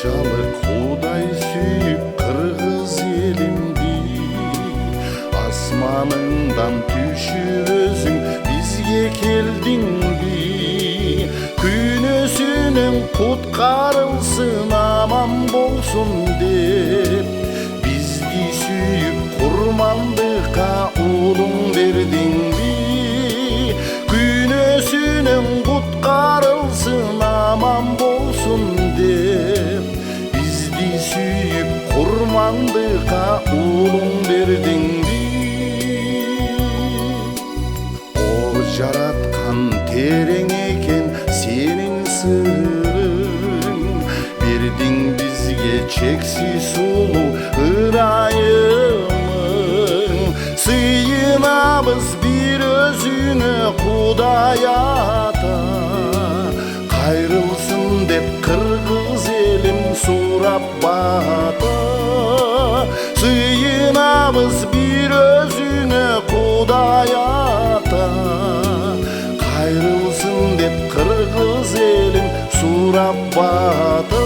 Канчалык Кудай сүйүп кыргыз элимди, асманыңдан түшүп өзүң бизге келдиңби. Күнөөсүнөн куткарылсын, аман болсун деп, бизди сүйүп курмандыкка уулуң бердиңби. Күнөөсүнөн куткарылсын, аман болсун деп, бизди сүйүп курмандыкка уулуң бердиңби. Ол жараткан терең экен сенин сырың, бердиң бизге чексиз сулуу ырайымың. Сыйынабыз бир өзүңө Кудай Ата, кайрылсын деп кыргыз элим сурап бата. Сыйынабыз бир өзүңө Кудай Ата, кайрылсын деп кыргыз элим сурап бата.